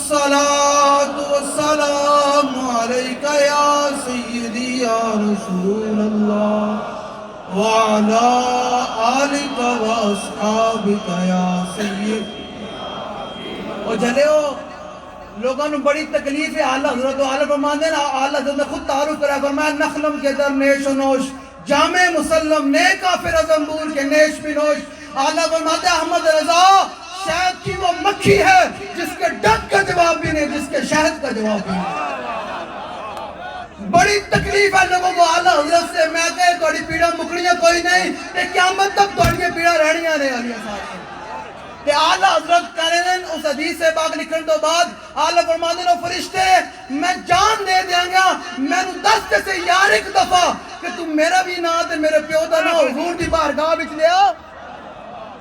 الصلاة والسلام عليك يا سيدي يا رسول الله وعلى آلك واصحابك يا سيدي. اور جلے ہو لوگوں نے بڑی تکلیف ہے. اعلیٰ حضرت اعلیٰ فرماتے ہیں, اعلیٰ حضرت نے خود تعارف کرا, فرمایا نخلم کے در نیش و نوش جامع مسلم نے کافر ازمبور کے نیش بھی نوش. اعلیٰ فرماتے ہیں احمد رضا شہد کی وہ مکھی ہے جس کے ڈنک کا جواب بھی نہیں, جس کے شہد کا جواب بھی نہیں. بڑی تکلیف ہے لوگوں کو اعلیٰ حضرت سے. میں کہے توڑی پیڑا مکڑیاں کوئی نہیں تے قیامت تک توڑی پیڑا رہنیاں نے علیہ صاحب. کہ اعلیٰ حضرت کہنے اس حدیث سے پاک لکھن تو بعد اعلیٰ فرماتے ہیں فرشتے میں جان دے دیا گا میں نو دست سے یار ایک دفعہ کہ تم میرا بھی نہ تے میرے پیو دا نہ حضور دی بارگاہ وچ لیا.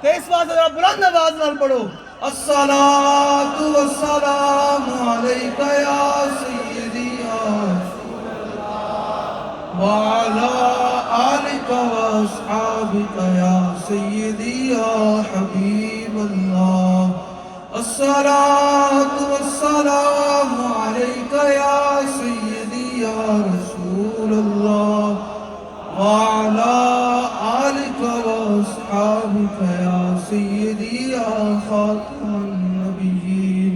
تے اس واسطے ذرا بلند آواز نال پڑھو الصلاۃ والسلام علیک یا سیدی یا رسول اللہ وعلی آلک واصحابک یا سیدی یا حبیب اللہ. الصلاۃ والسلام علیک یا سیدی یا رسول اللہ وعلی آلک واصحابک یا سیدی یا خاتم النبیین.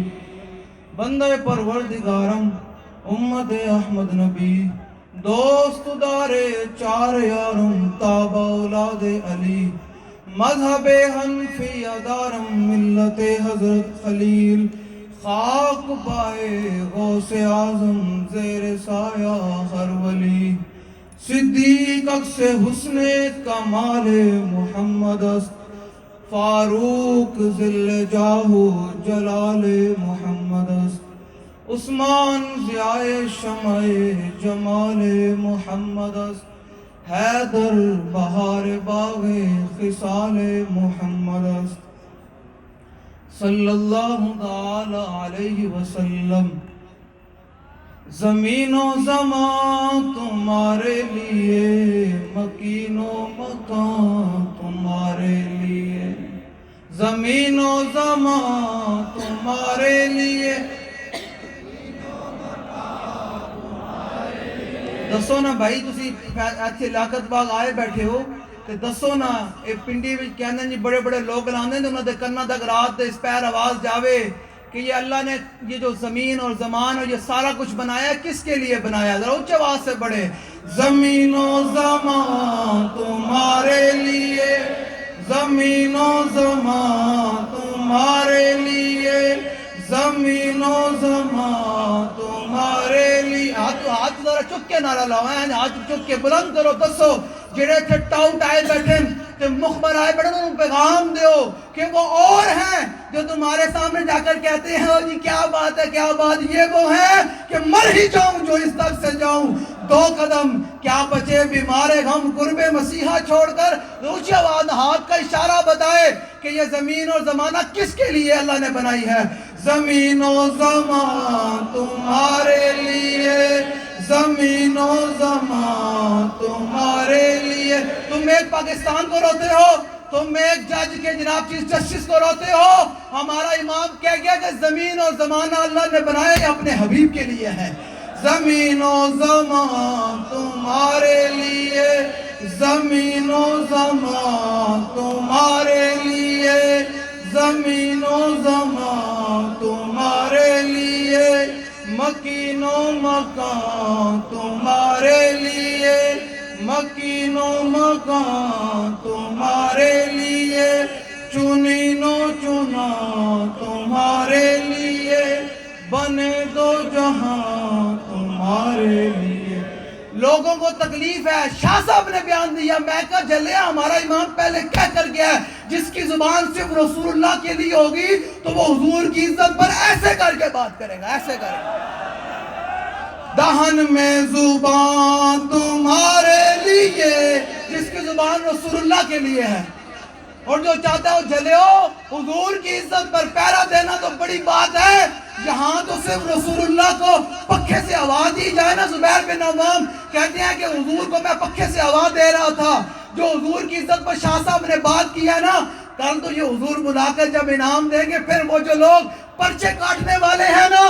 بندہ پروردگارم امت احمد نبی دوست دارے چار یارم تابع اولاد علی مذہب حنفی دارم ملت حضرت خلیل خاک پائے غوث اعظم زیر سایہ ہر ولی. صدیق اکس حسن کمال محمد است فاروق ذل جاہ جلال محمد است عثمان ضیاء شمع جمال محمد است حیدر بہار باغ خصال محمد است صلی اللہ تعالی علیہ وسلم. زمین و زمان تمہارے لیے مکین و مکان تمہارے لیے زمین و زمان تمہارے لیے. دسو نا بھائی تسی ایتھے لیاقت باغ آئے بیٹھے ہو تے دسو نا اے پنڈی وچ کہندے جی بڑے بڑے لوگ لاندے تے انہاں دے کناں تک رات تے اس پیر آواز جاوے کہ یہ اللہ نے یہ جو زمین اور زمان اور یہ سارا کچھ بنایا کس کے لیے بنایا. ذرا اونچی آواز سے پڑھے زمین و زمان تمہارے لیے زمین و زمان تمہارے لیے زمین و زمان تمہارے لیے. ہاتھ ذرا چک کے نعرہ لاؤ, ہاتھ چک کے بلند کرو. دسو جڑے تھے ٹاؤٹ آئے بیٹھے تے مخبر آئے بیٹھے انہوں پیغام دیو کہ وہ اور ہیں جو تمہارے سامنے جا کر کہتے ہیں جی کیا بات ہے کیا بات. یہ وہ ہیں کہ مر ہی جاؤں جو اس تک سے جاؤں دو قدم کیا بچے بیمار غم قرب مسیحا چھوڑ کر. اونچی آواز ہاتھ کا اشارہ بتائے کہ یہ زمین اور زمانہ کس کے لیے اللہ نے بنائی ہے. زمین و زمان تمہارے لیے زمین و زمان تمہارے لیے. تم ایک پاکستان کو روتے ہو, تم ایک جج کے جناب چیف جسٹس کو روتے ہو. ہمارا امام کہہ گیا کہ زمین اور زمانہ اللہ نے بنایا یہ اپنے حبیب کے لیے ہے. زمین و زمان تمہارے لیے زمین و زمان تمہارے لیے زمین و زمان تمہارے لیے مکین و مکان تمہارے لیے مکین و مکان تمہارے لیے چنین و چنا تمہارے لیے بنے دو جہاں تمہارے لیے. لوگوں کو تکلیف ہے. شاہ صاحب نے بیان دیا میں کہا جلیا ہمارا امام پہلے کہہ کر گیا ہے جس کی زبان صرف رسول اللہ کے لیے ہوگی تو وہ حضور کی عزت پر ایسے کر کے بات کرے گا, ایسے کرے گا. دہن میں زبان تمہارے لیے جس کی زبان رسول اللہ کے لیے ہے اور جو چاہتا ہے وہ جلے ہو. حضور کی عزت پر پہرا دینا تو بڑی بات ہے. یہاں تو صرف رسول اللہ کو پکھے سے آواز دی جائے نا. زبیر بن عوام کہتے ہیں کہ حضور کو میں پکھے سے آواز دے رہا تھا. جو حضور کی عزت پر شاہ صاحب نے بات کی ہے نا, کل تو یہ حضور بلا کر جب انعام دیں گے پھر وہ جو لوگ پرچے کاٹنے والے ہیں نا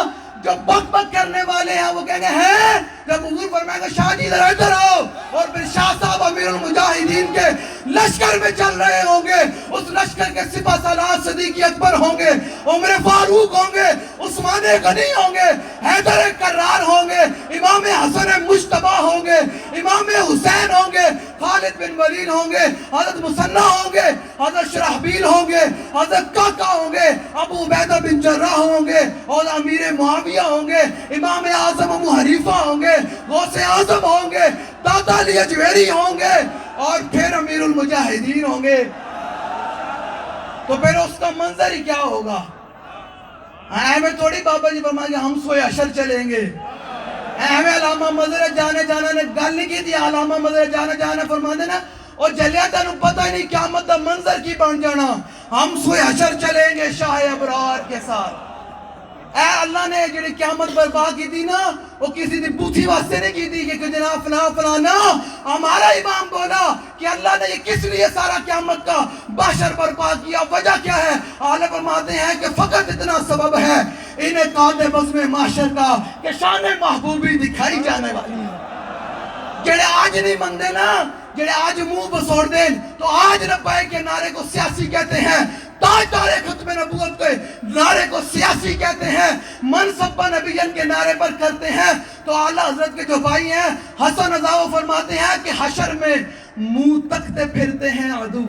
جو بک بک کرنے والے ہیں وہ کہیں گے ہیں، جب حضور فرمائے گا شاہ جی ادھر آؤ، اور پھر شاہ صاحب امیر المجاہدین کے لشکر میں چل رہے ہوں گے، اس لشکر کے سپہ سالار صدیق اکبر ہوں گے، عمر فاروق ہوں گے، عثمان غنی ہوں گے، حیدر کرار ہوں گے، امام حسن مجتبیٰ ہوں گے، امام حسین ہوں گے، خالد بن ولید ہوں گے، حضرت مثنیٰ ہوں گے، حضرت شرحبیل ہوں گے، حضرت کاکا ہوں گے، ابو عبیدہ بن جراح ہوں گے، اور امیر معاویہ ہوں گے، امام اعظم ابو حنیفہ ہوں گے، غوث اعظم ہوں گے، داتا علی اجویری ہوں گے، اور پھر امیر المجاہدین ہوں گے۔ تو پھر اس کا منظر ہی کیا ہوگا؟ ہمیں تھوڑی بابا جی فرمائیں گے ہم سوئے حشر چلیں گے، ہمیں علامہ مظہر جانے جانا نے گل نہیں کی تھی، علامہ مظہر جانے جانا فرما دینا اور جلیا تنوں پتہ ہی نہیں قیامت دا منظر کی بن جانا، ہم سوئے حشر چلیں گے شاہ ابرار کے ساتھ۔ اے اللہ نے جڑی قیامت برپا کی تھی نا، وہ کسی دی بوتھی واسطے نہیں کی تھی کہ جناب فلانا، ہمارا امام بولا کہ اللہ نے یہ کس لیے سارا قیامت کا باشر برپا کیا، وجہ کیا ہے؟ آلہ فرماتے ہیں کہ فقط اتنا سبب ہے انعقاد بزم معاشر کا کہ شان محبوبی دکھائی جانے والی ہے۔ جڑے آج نہیں مندے نا، جڑے آج منہ بسوڑ دیں، تو آج لبیک کے نعرے کو سیاسی کہتے ہیں، تاجدار ختم نبوت کے نعرے کو سیاسی کہتے ہیں، منصب نبیین کے نعرے پر کرتے ہیں۔ تو اعلیٰ حضرت کے جو بھائی ہیں حسن عزاؤ فرماتے ہیں کہ حشر میں منہ تکتے پھرتے ہیں عدو۔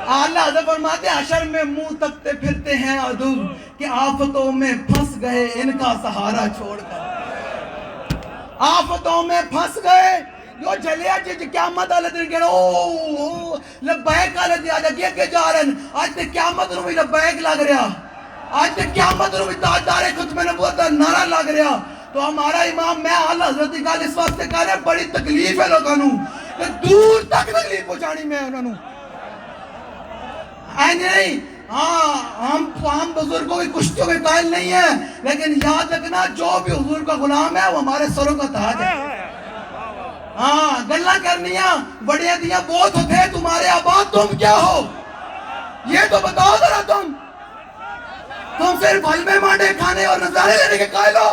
اعلیٰ حضرت فرماتے ہیں حشر میں منہ تکتے پھرتے ہیں عدو، کہ آفتوں میں پھنس گئے ان کا سہارا چھوڑ کر، آفتوں میں پھنس گئے جو جلیا جی قیامت آلے دن کہنا اوہ لبیک آلے دی آج اگے جا رہے ہیں، آج تے قیامت نو بھی لبیک لگ رہا، آج تے قیامت نو بھی تاجدار ختم نبوت دا نعرہ لگ رہا۔ تو ہمارا امام میں اعلیٰ حضرت کی گل اس واسطے کہہ رہے بڑی تکلیف ہے لوگوں نو، کہ دور تک تکلیف پہنچانی میں انہوں نے این نہیں۔ ہاں ہم بزرگوں کی کشتیوں کے قائل نہیں ہیں، لیکن یاد رکھنا جو بھی حضور کا غلام ہے وہ ہمارے سروں کا تاج ہے۔ ہاں گلہ کرنیاں بڑیاں دیاں بہت ہوتے ہیں، تمہارے آباد تم کیا ہو یہ تو بتاؤ ذرا، تم صرف حلوے مانڈے کھانے اور نظارے لینے کے قائل ہو۔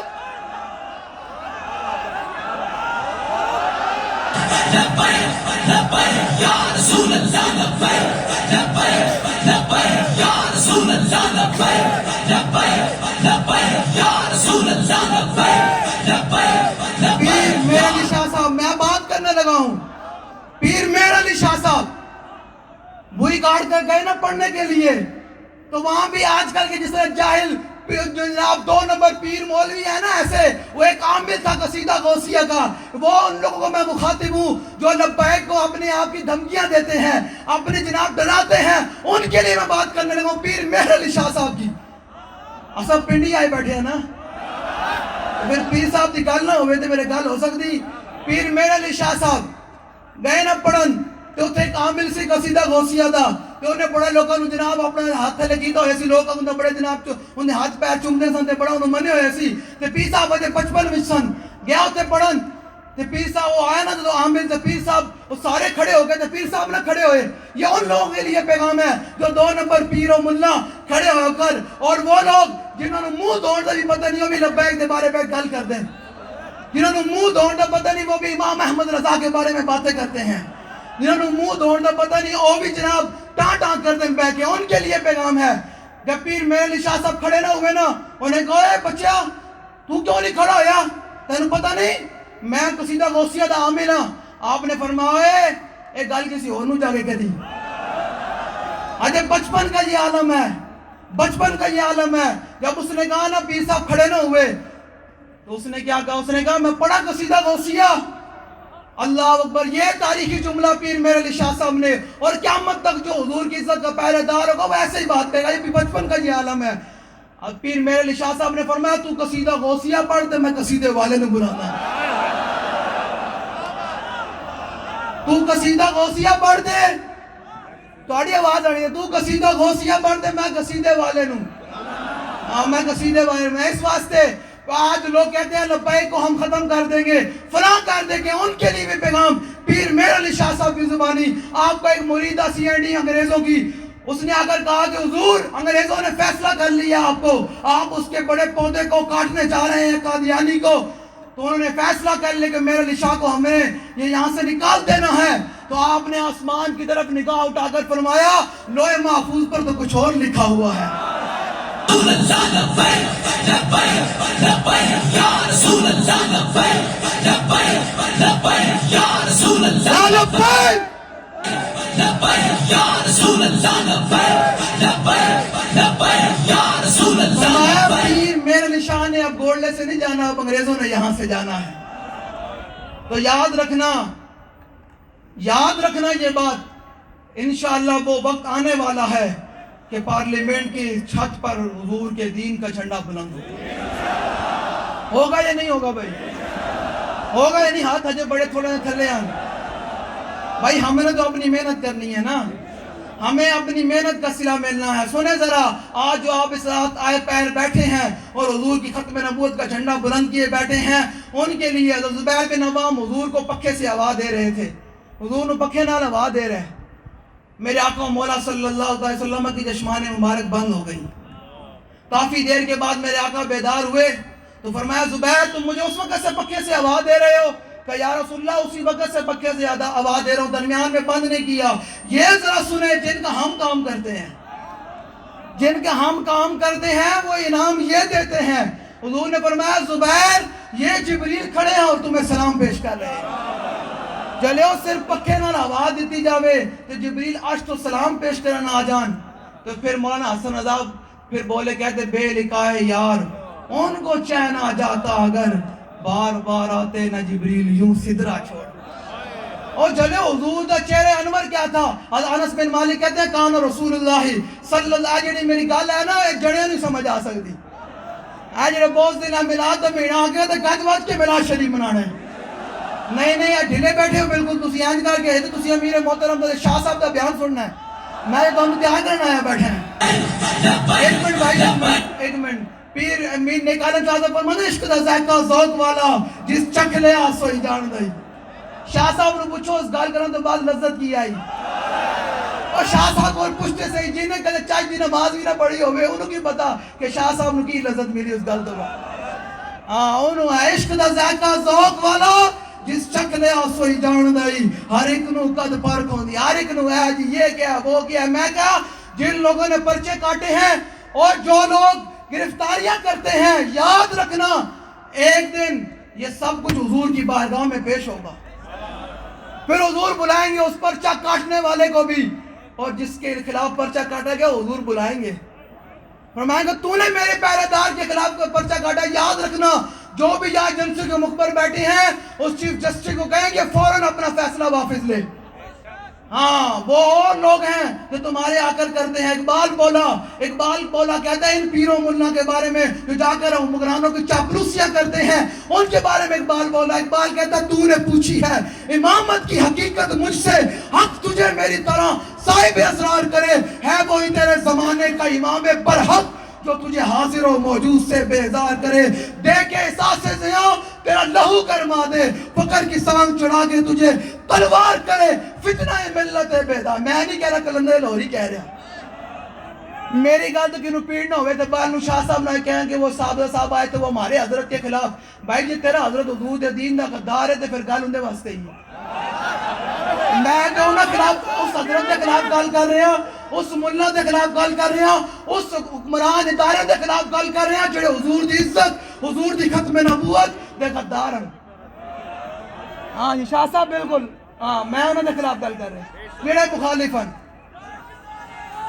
لبیک لبیک یا رسول اللہ، لبیک لبیک لبیک یا رسول اللہ، لبیک لبیک لبیک یا رسول اللہ، لبیک لبیک۔ پیر میر علی شاہ صاحب، میں بات کرنے لگا ہوں، پیر میر علی شاہ صاحب بوئی کاٹ کر گئے نا پڑھنے کے لیے، تو وہاں بھی آج کل کے جس طرح جاہل جناب 2 نمبر پیر مولوی ہے نا، ایسے وہ ایک عامل تھا قصیدہ غوثیہ کا، وہ ان لوگوں کو میں مخاطب ہوں جو لبیک کو اپنے آپ کی دھمکیاں دیتے ہیں، اپنے جناب ڈراتے ہیں، ان کے لیے میں بات کرنے لگا ہوں پیر میر علی شاہ صاحب کی۔ اصل پنڈی آئے بیٹھے ہیں نا، پھر پیر صاحب دی گل نہ ہوئے تو میرے گل ہو سکتی۔ پیر میر علی شاہ صاحب گئے نہ پڑھن، تو اتنے ایک عامل سی قصیدہ غوثیہ دا، تو انہیں بڑے لوگوں نے جناب اپنے ہاتھ تھے لگیتا ہوئے سی، لوگ انہیں بڑے جناب انہیں ہاتھ پیر چومدے سن تے بڑا انہیں منے ہوئے سی، تے پیر صاحب وجہ 55 میں سن گیا ہوتے پڑھن، تے پیر صاحب وہ آیا نا تو عامل تے پیر صاحب وہ سارے کھڑے ہو گئے، تے پیر صاحب نہ کھڑے ہوئے۔ یہ ان لوگوں کے لیے پیغام ہے جو 2 نمبر پیر و ملا کھڑے ہو کر، اور وہ لوگ جنہوں نے منہ دھوڑ دا بھی پتہ نہیں، وہ بھی لبیک دے بارے پہ گل کر دیں، جنہوں نے منہ دھوڑ دا پتہ نہیں وہ بھی امام احمد رضا کے بارے میں باتیں کرتے ہیں، جنہوں نے منہ دھوڑ دا پتہ نہیں وہ بھی جناب ٹاں کر دیں بیٹھ کے، ان کے لیے پیغام ہے۔ جب پیر میر علی شاہ صاحب کھڑے نہ ہوئے نا، انہیں کہا اے بچیا تو کیوں نہیں کھڑا ہویا، تینوں پتہ نہیں میں قصیدہ غوثیہ دا عامل ہاں۔ آپ نے فرمایا اے گل کسی اور نو جا کے کہہ دی، اجے بچپن کا یہ عالم ہے، بچپن کا یہ عالم ہے۔ جب اس نے کہا نا پیر صاحب کھڑے نہ ہوئے، تو اس نے کیا کہا؟ اس نے کہا میں پڑھا قصیدہ غوثیہ۔ اللہ اکبر، یہ تاریخی جملہ پیر میر علی شاہ صاحب نے، اور قیامت تک جو حضور کی عزت کا پہرے دار ہوگا وہ ایسے ہی بات کہے گا، یہ بھی بچپن کا یہ عالم ہے۔ اب پیر میر علی شاہ صاحب نے فرمایا تو قصیدہ غوثیہ پڑھ دے، میں قصیدے والے نے بلانا ہے، تو قصیدہ غوثیہ پڑھ دے، تھوڑی آواز آ رہی ہے، تو قصیدہ غوثیہ پڑھ دے، میں قصیدے والے نوں، ہاں میں قصیدے والے نوں۔ اس واسطے آج لوگ کہتے ہیں لبیک کو ہم ختم کر دیں گے، فلاں کر دیں گے، ان کے لیے بھی پیغام پیر میر علی شاہ صاحب کی زبانی۔ آپ کا ایک مریدہ CID انگریزوں کی اس نے اگر کہا کہ حضور انگریزوں نے فیصلہ کر لیا آپ کو، آپ اس کے بڑے پودے کو کاٹنے جا رہے ہیں قادیانی کو، تو انہوں نے فیصلہ کر لیا کہ میرے علی شاہ کو ہمیں یہ یہاں سے نکال دینا ہے، تو آپ نے آسمان کی طرف نگاہ اٹھا کر فرمایا لوح محفوظ پر تو کچھ اور لکھا ہوا ہے۔ فرمایا پیر میرے علی شاہ نے اب گولڈے سے نہیں جانا، اب انگریزوں نے یہاں سے جانا ہے۔ تو یاد رکھنا یہ بات، انشاءاللہ وہ وقت آنے والا ہے کہ پارلیمنٹ کی چھت پر حضور کے دین کا جھنڈا بلند ہوگا یا نہیں ہوگا بھائی؟ ہوگا یا نہیں؟ ہاتھ ہجے بڑے تھوڑے تھلے آن بھائی، ہم نے تو اپنی محنت کرنی ہے نا، ہمیں اپنی محنت کا صلہ ملنا ہے۔ سنیں ذرا، آج جو آپ اس رات آئے پیر بیٹھے ہیں اور حضور کی ختم نبوت کا جھنڈا بلند کیے بیٹھے ہیں، ان کے لیے حضرت زبیر بن عوام حضور کو پکھے سے ہوا دے رہے تھے، حضور نے پکھے نال ہوا دے رہے، میرے آقا مولا صلی اللہ علیہ وسلم کی چشمان مبارک بند ہو گئی۔ کافی دیر کے بعد میرے آقا بیدار ہوئے تو فرمایا زبیر تم مجھے اس وقت سے پکھے سے ہوا دے رہے ہو؟ کہ یا رسول اللہ اسی وقت سے پکھے سے زیادہ ہوا دے رہا ہوں، درمیان میں بند نہیں کیا۔ یہ ذرا سنیں، جن کا ہم کام کرتے ہیں وہ انعام یہ دیتے ہیں۔ حضور نے فرمایا زبیر یہ جبریل کھڑے ہیں اور تمہیں سلام پیش کر رہے ہیں، جلیو صرف پکھے نہ ہوا دیتی جاوے تو جبریل عرش تو سلام پیش کرنا آ جان۔ تو پھر مولانا حسن رضا پھر بولے، کہتے بے لکھائے یار ان کو چین آ جاتا اگر بار بار آتے نہ جبریل یوں سدرا چھوڑ۔ اور جلے حضور دا چہرے انور کیا تھا؟ انس بن مالک کہتے ہیں کان رسول اللہ صلی اللہ علیہ وسلم، میری گل ہے نا ایک جڑے نہیں سمجھ آ سکتی، اے جڑے بوز دینا ملاد دا مینا آگے تو گج وج کے ملاد شریف منانا ہے، نہیں ڈھلے بیٹھے ہو بالکل، تسی اینج کر کے تسی امیر محترم شاہ صاحب دا بیان سننا ہے، میں تو امتحان کرنا ہے بیٹھے ہیں۔ ایک منٹ بھائی، ایک منٹ، پیر امین نے کہا چاہتا فرمانے عشق دا ذائقہ ذوق والا جس چکھ لیا سوئی جان دئی۔ شاہ صاحب نے پوچھو اس گال کرنے تو بعد لذت کی آئی، اور شاہ صاحب اور پوچھتے سے جنہیں کہتے چاہی دی نماز بھی نہ پڑھی ہوئے انہوں کی پتا کہ شاہ صاحب نے کی لذت ملی اس گال تو بعد۔ انہوں ہے عشق دا ذائقہ ذوق والا جس چکھ لیا سوئی جان دئی، ہر ایک نو قد پر کھوندی، ہر ایک نو ہے جی یہ کیا وہ کیا۔ میں کہا جن لوگوں نے پرچے کاٹے ہیں اور جو لوگ گرفتاریاں کرتے ہیں، یاد رکھنا ایک دن یہ سب کچھ حضور کی بارگاہ میں پیش ہوگا، پھر حضور بلائیں گے اس پرچہ کاٹنے والے کو بھی، اور جس کے خلاف پرچہ کاٹا گیا حضور بلائیں گے، فرمائیں گے تو نے میرے پہرے دار کے خلاف پرچہ کاٹا۔ یاد رکھنا جو بھی یہاں ایجنسی کے مخبر بیٹھے ہیں اس چیف جسٹس کو کہیں گے فوراً اپنا فیصلہ واپس لے۔ ہاں وہ اور لوگ ہیں جو تمہارے آ کر کرتے ہیں۔ اقبال بولا کہتا ہے ان پیروں ملہ کے بارے میں جو جا کر حکمرانوں کی چاپلوسیاں کرتے ہیں ان کے بارے میں اقبال کہتا ہے تو نے پوچھی ہے امامت کی حقیقت مجھ سے، حق تجھے میری طرح صاحب اسرار کرے، ہے وہی تیرے زمانے کا امام برحق جو تجھے حاضر و موجود سے بیزار کرے، دے کے احساس زیاں تیرا لہو کرما دے، فقر کی سانگ چڑھا کے تجھے تلوار کرے، فتنہ ملت بیدار۔ میں نہیں کہہ رہا کلندر لاہوری کہہ رہا، میری گل تو کنو پیڑ نہ ہوئے تو بعد شاہ صاحب نہ کہیں کہ وہ صاحب آئے تو وہ ہمارے حضرت کے خلاف۔ بھائی جی تیرا حضرت حضور دے دین دا غدار ہے تو پھر گل اندے واسطے ہی میں کہوں نا خلاف اس حضرت کے خلاف گل کر رہے ہیں، اس ملہ کے خلاف گل کر رہے ہیں، اس حکمران ادارے کے خلاف گل کر رہے ہیں جڑے حضور دی عزت حضور دی ختم نبوت دے غدار ہیں۔ ہاں جی شاہ صاحب بالکل، ہاں میں انہوں نے خلاف گل کر رہے ہیں جڑے مخالف ہیں۔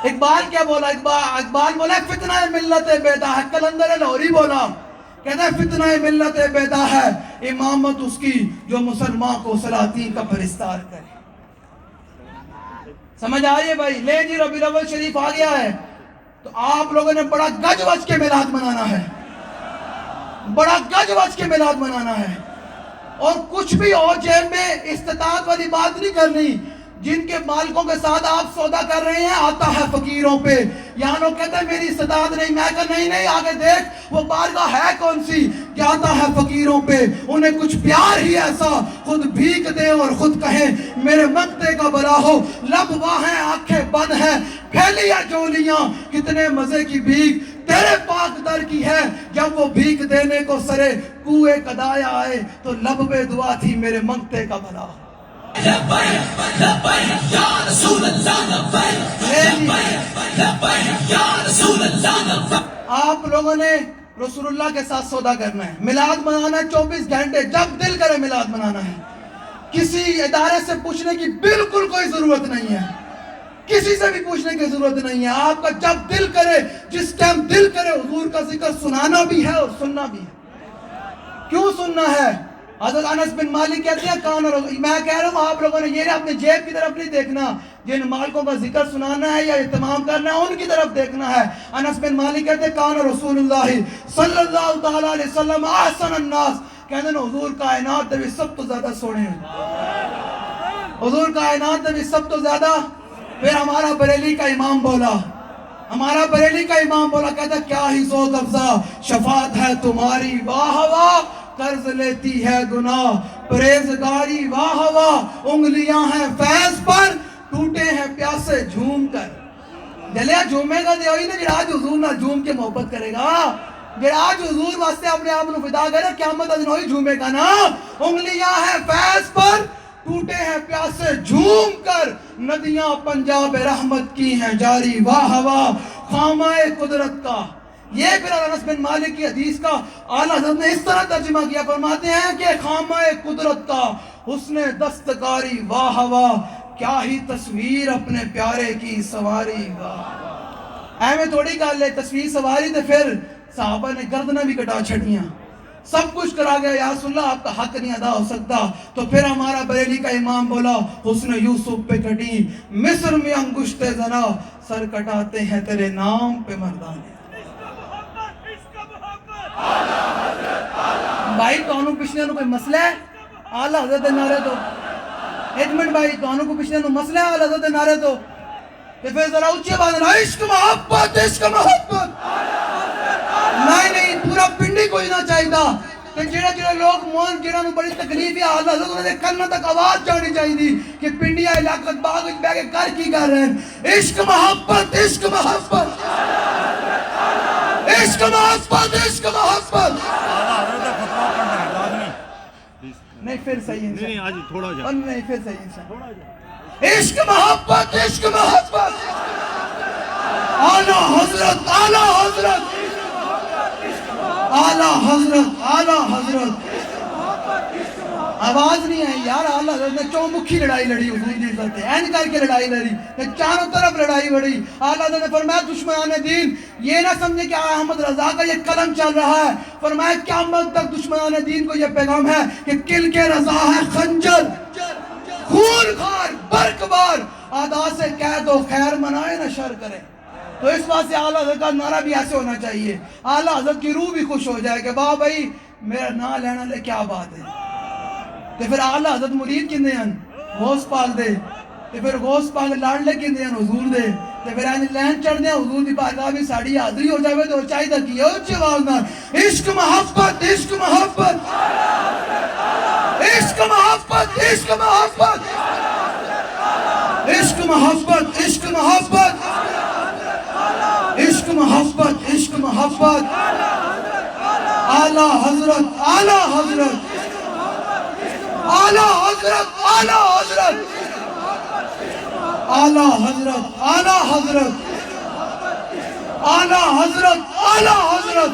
اقبال کیا بولا؟ اقبال بولا فتنہ ملت بیدا ہے، کلندر لاہوری بولا کہتا ہے فتنہ ملت بیدا ہے امامت اس کی جو مسلمان کو سلاطین کا پرستار کرے۔ سمجھ آئیے بھائی؟ لے جی ربیع الاول شریف آ گیا ہے تو آپ لوگوں نے بڑا گج وج کے میلاد منانا ہے، بڑا گج وج کے میلاد منانا ہے، اور کچھ بھی اور جیب میں استطاعت والی بات نہیں کرنی۔ جن کے مالکوں کے ساتھ آپ سودا کر رہے ہیں آتا ہے فقیروں پہ. یہاں لوگ کہتے ہیں میری استطاعت نہیں. میں کہا نہیں آگے دیکھ وہ بارگاہ ہے کون سی کہ آتا ہے فقیروں پہ. انہیں کچھ پیار ہی ایسا خود بھیک دے اور خود کہیں میرے مقتے کا بلا ہو. لب واہ ہیں آنکھیں بند ہیں پھیلی ہے جولیاں کتنے مزے کی بھیک تیرے پاک در کی ہے. جب وہ بھیک دینے کو سرے کوئے قدایا آئے تو لب بے دعا تھی میرے مقتے کا بلا ہو. لبیک لبیک یا رسول اللہ لبیک لبیک یا رسول اللہ لبیک. آپ لوگوں نے رسول اللہ کے ساتھ سودا کرنا ہے. میلاد منانا ہے 24 گھنٹے جب دل کرے میلاد منانا ہے. کسی ادارے سے پوچھنے کی بالکل کوئی ضرورت نہیں ہے. کسی سے بھی پوچھنے کی ضرورت نہیں ہے. آپ کا جب دل کرے جس ٹائم دل کرے حضور کا ذکر سنانا بھی ہے اور سننا بھی ہے. کیوں سننا ہے؟ حضرت انس بن مالک کہتے ہیں کان اور میں کہہ رہا ہوں آپ لوگوں نے یہ اپنے جیب کی طرف نہیں دیکھنا. جن مالکوں کا ذکر سنانا ہے یا اہتمام کرنا ہے ان کی طرف دیکھنا ہے. انس بن مالک کہتے ہیں کان رسول اللہ صلی اللہ تعالی علیہ وسلم احسن الناس. کہتے ہیں حضور کائنات دے سب تو زیادہ سونے ہیں. حضور کائنات دے سب تو زیادہ. پھر ہمارا بریلی کا امام بولا کہتا کیا ہی ذوق افزا شفاعت ہے تمہاری واہ واہ. قرض لیتی ہے گناہ پرہیزگاری واہ واہ. انگلیاں ہیں فیض پر ٹوٹے ہیں پیاسے جھوم کر. جلیا جھومے گا دے ہوئی نا جڑا آج حضور نہ جھوم کے محبت کرے گا. جڑا آج حضور واسطے اپنے آپ نو فدا کرے قیامت دن ہوئی جھومے گا نا. انگلیاں ہیں فیض پر ٹوٹے ہیں پیاسے جھوم کر. ندیاں پنجاب رحمت کی ہیں جاری واہ واہ. خامہ قدرت کا یہ پھر انس بن مالک کی حدیث کا اعلیٰ حضرت نے اس طرح ترجمہ کیا. فرماتے ہیں کہ خامہ قدرت کا حسن دستکاری واہ واہ. کیا ہی تصویر اپنے پیارے کی سواری واہ. ایویں تھوڑی گل ہے تصویر سواری تے پھر صحابہ نے گردنیں بھی کٹا چھڑیاں سب کچھ کرا گیا. یا رسول اللہ آپ کا حق نہیں ادا ہو سکتا. تو پھر ہمارا بریلی کا امام بولا حسن یوسف پہ کٹی مصر میں انگشت زنا سر کٹاتے ہیں تیرے نام پہ مردانے. بھائی تانوں پچھلے نو کوئی مسئلہ ہے اعلیٰ حضرت نعرے تو ایک منٹ بھائی تانوں کو پچھلے نو مسئلہ ہے اعلیٰ حضرت نعرے تو پھر ذرا اونچی آواز میں عشق محبت نہیں پورا پنڈی کوئی نہ چاہیدا. کہ جڑے لوگ مون جڑا نو بڑی تکلیف ہے اعلیٰ حضرت انہوں نے کرنا تک آواز جانی چاہیے کہ پنڈیا علاقت باغ وچ بیٹھ کے کر کی کر رہے ہیں. عشق محبت عشق محبت عشق محبت عشق محبت. نہیں پھر صحیح ہے نہیں آج تھوڑا جا نہیں پھر صحیح ہے. عشق محبت عشق محبت اعلیٰ حضرت اعلیٰ حضرت اعلیٰ حضرت اعلیٰ حضرت. آواز نہیں آئی یار. اعلیٰ حضرت نے چومکھی لڑائی لڑی حضور دی عزت ہے اینج کر کے لڑائی لڑی چاروں طرف لڑائی بڑی. اعلیٰ حضرت نے فرمایا دشمنان دین یہ نہ سمجھے کہ احمد رضا کا یہ قلم چل رہا ہے. فرمایا قیامت تک دشمنان دین کو یہ پیغام ہے کہ کل کے رضا ہے خنجر خون خار برقبار. آدھا سے قید و خیر منائے نہ شر کرے. تو اس بات سے اعلیٰ حضرت کا نعرہ بھی ایسے ہونا چاہیے. اعلیٰ حضرت کی روح بھی خوش ہو جائے کہ واہ بھائی میرا نام لینا لے کیا بات ہے. تو پھر اعلیٰ حضرت مرید کندے ہیں غوث پاک دے. تو پھر غوث پاک لاڈلے کندے ہیں حضور دے. تو پھر اینج لین چڑھ دیں حضور دی بارگاہ بھی ساڑی حاضری ہو جائے تو چاہیے کہ اونچی آواز نال عشق محبت عشق محبت عشق محبت عشق محبت عشق محبت عشق محبت عشق محبت عشق محبت. اعلیٰ حضرت اعلیٰ حضرت اعلیٰ حضرت اعلیٰ حضرت اعلیٰ حضرت اعلیٰ حضرت اعلیٰ حضرت اعلیٰ حضرت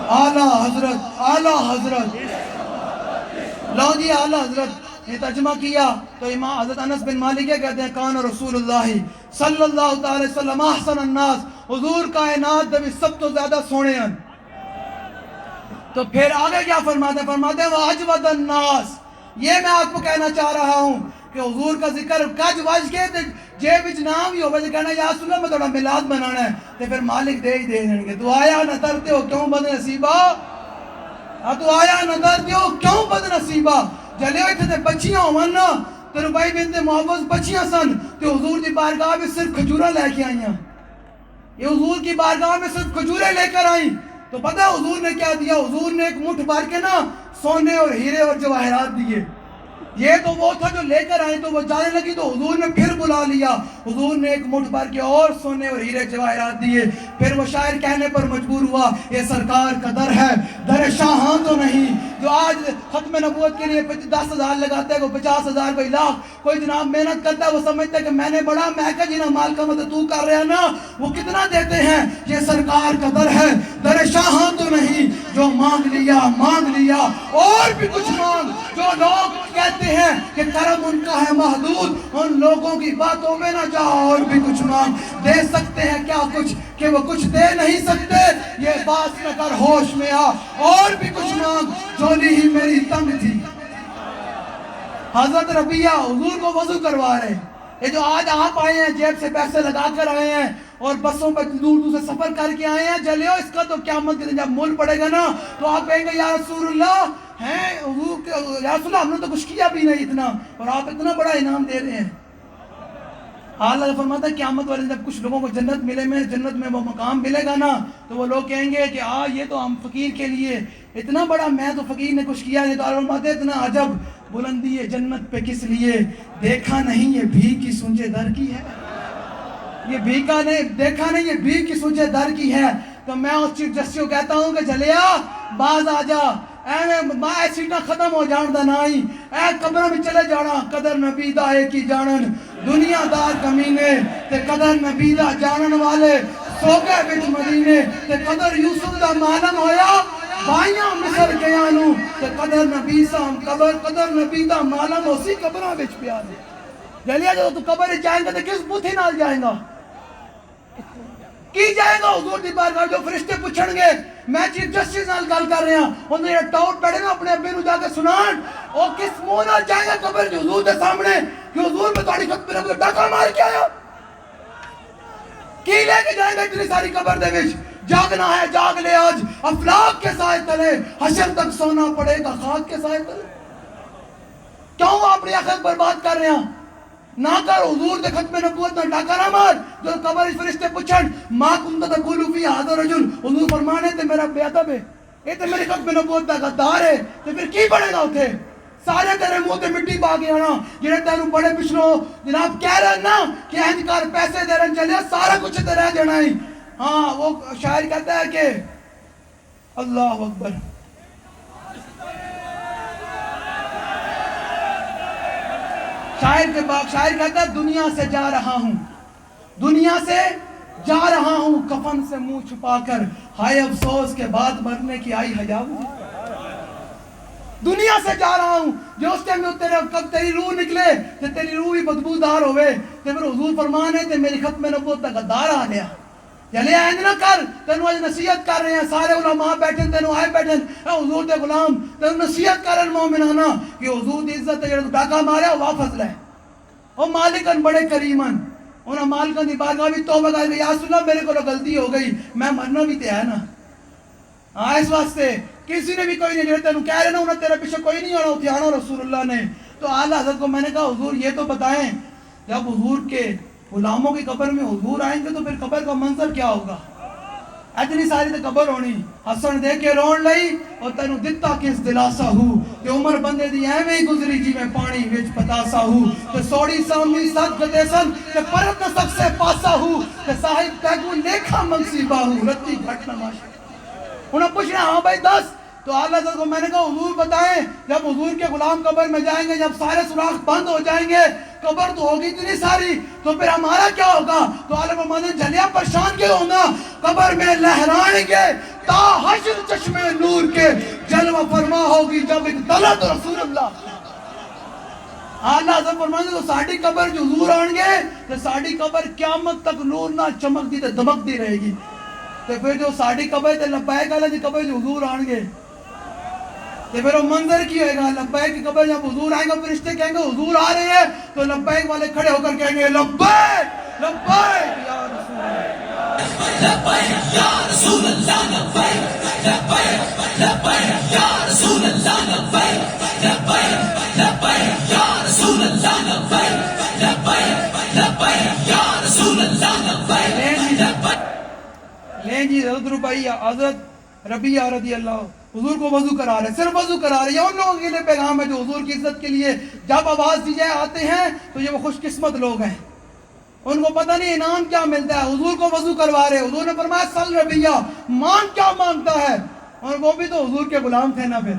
اعلیٰ حضرت اعلیٰ حضرت. لو جی اعلیٰ حضرت نے ترجمہ کیا تو امام حضرت انس بن مالک کہتے ہیں کان رسول اللہ صلی اللہ تعالی وسلم احسن الناس. حضور کائنات دے سب تو زیادہ سونے ہیں. تو پھر آگے کیا فرماتے ہیں وَأَجْوَدَ النَّاسِ. یہ میں آپ کو کہنا چاہ رہا ہوں کہ حضور کا ذکر کج وج کے جیب وچ نام ہی ہوگا. کہنا یا رسول اللہ میں تھوڑا میلاد منانا ہے تو پھر مالک دے ہی دے دیں گے. تو آیا نہ ترتے ہو کیوں بد نصیبہ. تو آیا نہ ترتے ہو کیوں بد نصیبہ. جلے ہوئے تھے بچیاں ہوں نا تے ربیع بنت معوذ بچیاں سن تے حضور دی بارگاہ میں صرف کھجورا لے کے آئیاں. یہ حضور کی بارگاہ میں صرف کھجورے لے کر آئیں. تو پتہ ہے حضور نے کیا دیا؟ حضور نے ایک مٹھ بھر کے نا سونے اور ہیرے اور جواہرات دیے. یہ تو وہ تھا جو لے کر آئے تو وہ جانے لگی تو حضور نے پھر بلا لیا. حضور نے ایک مٹھ بھر کے اور سونے اور ہیرے جواہرات دیے. پھر وہ شاعر کہنے پر مجبور ہوا یہ سرکار کا در ہے در شاہاں تو نہیں. جو آج ختم نبوت کے لیے 10,000 لگاتا ہے، کوئی 50,000، کوئی لاکھ، کوئی جناب محنت کرتا ہے، وہ سمجھتا ہے کہ میں نے بڑا مہنگا جناب مال کا مدد تو کر رہا نا، وہ کتنا دیتے ہیں. یہ سرکار کا در ہے در شاہاں تو نہیں. جو مانگ لیا اور بھی کچھ مانگ. جو لوگ کہتے ہیں کہ کرم ان کا ہے محدود، ان لوگوں کی باتوں میں نہ جا، اور بھی کچھ مانگ. دے سکتے ہیں کیا کچھ کہ وہ کچھ دے نہیں سکتے. یہ بات نہ کر، ہوش میں آ، اور بھی کچھ مانگ. جھولی ہی میری تنگ تھی. حضرت ربیہ حضور کو وضو کروا رہے. یہ جو آج آپ آئے ہیں جیب سے پیسے لگا کر آئے ہیں اور بسوں پہ دور دور سے سفر کر کے آئے ہیں، جلیو اس کا تو قیامت کے دن جب مول پڑے گا نا تو آپ کہیں گے یا رسول اللہ ہیں حضور کے، یا رسول اللہ ہم نے تو کچھ کیا بھی نہیں اتنا، اور آپ اتنا بڑا انعام دے رہے ہیں. اللہ فرماتا ہے قیامت والے جب کچھ لوگوں کو جنت میں وہ مقام ملے گا نا تو وہ لوگ کہیں گے کہ یہ تو ہم فقیر کے لیے اتنا بڑا، میں تو فقیر نے کچھ کیا نہیں. تو اللہ فرماتے اتنا عجب بلندی ہے جنت پہ کس لیے، دیکھا نہیں یہ بھیک کی سونچے در کی ہے. یہ بھیکا نہیں دیکھا نہیں، یہ بھیک کی سونچے در کی ہے. تو میں اس چیف جسٹس کو کہتا ہوں کہ جلیا باز آ جا، اے سیٹاں ختم ہو جان دا نائی، اے قبرہ میں چلے جانا. قدر نبی دا ایک ہی جانن، دنیا دار کمینے تے قدر نبی دا جانن والے سو گئے بچ مدینے. تے قدر یوسف دا معلم ہویا بائیاں مصر گیا نو، تے قدر نبی سام قدر نبی دا معلم اسی قبرہ بچ پیا دے. جلیا جو تو قبر جائیں گا تو کس بوتھی نال جائیں گا؟ کی جائے گا حضور دی بارگاہ. جو فرشتے پوچھن گے میں چیف جسٹس نال گل کر رہا ہوں، انہوں نے ٹاؤٹ پڑے نا اپنے ابے نو جا کے سنان، اور کس منہ نال جائے گا قبر جو حضور دے سامنے کہ حضور میں تہاڈی خط پہ ڈاکا مار کے آیا. کی لے کے جائیں گا اتنی ساری قبر دے وچ؟ جاگنا ہے جاگ لے آج، افلاک کے سائے تلے حشر تک سونا پڑے گا خاک کے سائے تلے. کیوں اپنی آخرت برباد کر رہے ہیں؟ نہ کر. حضور دے ختم نبوت نہ ڈاکا نہ مار. جو قبر اس فرشتے پوچھن ما کنت تقول فی ھذا الرجل، حضور فرمانے تے میرا بے ادب ہے، یہ تے میری ختم نبوت دا غدار ہے، تے پھر کی بنے گا اوتھے؟ سارے تیرے منہ تے مٹی پا کے آنا. جڑے تینوں بڑے پچھلو جناب کہہ رہے نا کہ انج کر پیسے دے رہے چلے سارا کچھ تے رہ جانا ہی. ہاں وہ شاعر کہتا ہے کہ اللہ اکبر، شاعر کہتا ہے دنیا سے جا رہا ہوں کفن سے منہ چھپا کر، ہائے افسوس کے بعد مرنے کی آئی حیا مجھے. دنیا سے جا رہا ہوں جو اس ٹائم کب تیری روح نکلے تو تیری روح بھی بدبودار ہوئے تو پھر حضور فرمانے تے میری ختم نبوت تک غدار آ گیا. یعنی اینج نہ کر، تینوں آج نصیحت کر رہے ہیں سارے علماء بیٹھن، تینوں آئے بیٹھن، اے حضور دے غلام تینوں نصیحت کر رہے ہیں مومنانا کہ حضور دی عزت ہے جڑا ڈاکا مارے واپس لے. او مالکن بڑے کریمن، انہاں مالکن دی بارگاہ بھی توبہ کر یا رسول اللہ میرے کو غلطی ہو گئی، میں مرنا بھی تے ہے نا. ہاں اس واسطے کسی نے بھی کوئی نہیں، جڑے تینوں کہہ رہے نا انہاں تیرے پیچھے کوئی نہیں آنا، اتھے آنا رسول اللہ نے. تو اعلیٰ حضرت کو میں نے کہا حضور یہ تو بتائیں جب حضور کے غلاموں کی قبر میں حضور آئیں گے تو پھر قبر کا منظر کیا ہوگا؟ اتنی ساری تے قبر ہونی، حسن دے کے رون لئی اور تینوں دتا کس دلاسا ہو کہ عمر بندے دی ایویں ہی گزری جی میں پانی وچ پتاسا ہو تے سوڑی سامنی ساتھ گدے سن تے پرت نہ سب سے پاسا ہو تے صاحب تیگو لیکھا منصیبہ ہو رتی گھٹ نماشا. انہوں پوچھنا ہاں بھائی دس. تو اعلیٰ حضرت کو میں نے کہا حضور بتائیں جب حضور کے غلام قبر میں جائیں گے، جب سارے سوراخ بند ہو جائیں گے، قبر تو ہوگی اتنی ساری، تو پھر ہمارا کیا ہوگا؟ تو اعلیٰ فرماتے جلیا پریشان کیوں ہوگا؟ قبر میں لہرائیں گے تا حشر چشمے نور کے جلوہ فرما ہوگی جب ایک طلعت رسول اللہ. اعلیٰ حضرت فرماتے تو ساڑھی قبر جو حضور آن گے تو ساڑھی قبر قیامت تک نور نہ چمک دی تے دمک دی رہے گی. تو پھر جو ساڑھی قبر تے لبیک اللہ دی قبر جو حضور آن گے تو پھر وہ منظر کی ہوئے گا. لبیک کی قبر جب حضور آئیں گا فرشتے کہیں گے حضور آ رہے ہیں تو لبیک والے کھڑے ہو کر کہیں گے لبیک لبیک یا رسول اللہ، لبیک یا رسول اللہ، لبیک لبیک لبیک یا رسول اللہ، لبیک لبیک لبیک یا رسول اللہ. حضرت ربیہ رضی اللہ حضور کو وضو کرا رہے, صرف وضو کرا رہے. یہ ان لوگوں کے لیے پیغام ہے جو حضور کی عزت کے لیے جب آواز دی جائے آتے ہیں, تو یہ وہ خوش قسمت لوگ ہیں, ان کو پتہ نہیں انعام کیا ملتا ہے. حضور کو وضو کروا رہے, حضور نے فرمایا سل ربیہ, مانگ کیا مانگتا ہے, اور وہ بھی تو حضور کے غلام تھے نا. پھر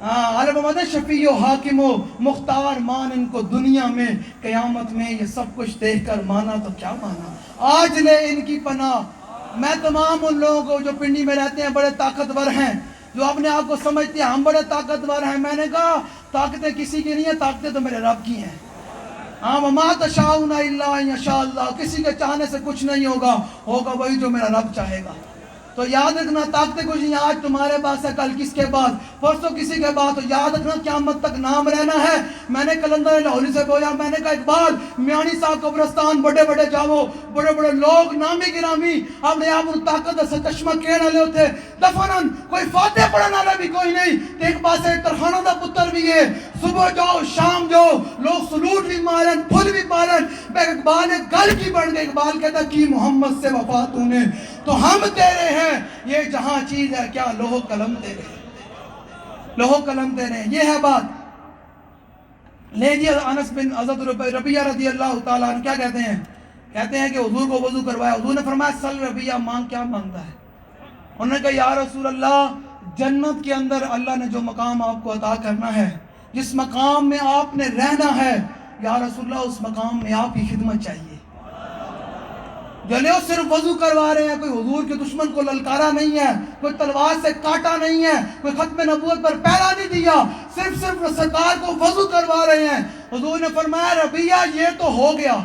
عالم محمد شفیع و حاکم و مختار مان ان کو دنیا میں, قیامت میں یہ سب کچھ دیکھ کر مانا تو کیا مانا. آج لے ان کی پناہ. میں تمام ان لوگوں کو جو پنڈی میں رہتے ہیں بڑے طاقتور ہیں, جو اپنے آپ کو سمجھتے ہیں ہم بڑے طاقتور ہیں, میں نے کہا طاقتیں کسی کی نہیں ہیں, طاقتیں تو میرے رب کی ہیں. وَمَا تَشَاءُونَ إِلَّا أَن يَشَاءَ اللَّهُ, کسی کے چاہنے سے کچھ نہیں ہوگا, ہوگا وہی جو میرا رب چاہے گا. تو یاد رکھنا طاقتیں کچھ نہیں, آج تمہارے پاس ہے, کل کس کے بعد, پرسوں کسی کے بعد. تو یاد رکھنا قیامت تک نام رہنا ہے. میں نے کلندر لاہوری سے بولا, میں نے کہا اقبال میانی صاحب قبرستان بڑے بڑے جاؤ, بڑے بڑے لوگ نامی گرامی اپنے آپ کو طاقت سے چشمہ کہنے والے ہوتے, دفنن کوئی فاتح پڑھنے والا بھی کوئی نہیں. ایک پاسے ترخانہ دا پتر بھی ہے, صبح جاؤ شام جاؤ لوگ سلوٹ بھی مارن پھول بھی مارن. اقبال ایک گل کی بن گئی, اقبال کہتا کی محمد سے وفا تو نے, تو ہم تیرے ہیں, یہ جہاں چیز ہے کیا لوہ قلم تیرے, لوہ قلم تیرے. یہ ہے بات. لے جی انس بن حضرت ربیہ رضی اللہ تعالیٰ عنہ کیا کہتے ہیں, کہتے ہیں کہ حضور کو وضو کروایا, حضور نے فرمایا سل ربیہ, مانگ کیا مانگتا ہے. انہوں نے کہا یا رسول اللہ, جنت کے اندر اللہ نے جو مقام آپ کو عطا کرنا ہے, جس مقام میں آپ نے رہنا ہے, یا رسول اللہ اس مقام میں آپ کی خدمت چاہیے. جلے صرف وضو کروا رہے ہیں, کوئی حضور کے دشمن کو للکارا نہیں ہے, کوئی تلوار سے کاٹا نہیں ہے, کوئی ختم نبوت پر پہرا نہیں دیا, صرف سرکار کو وضو کروا رہے ہیں. حضور نے فرمایا ربیہ یہ تو ہو گیا,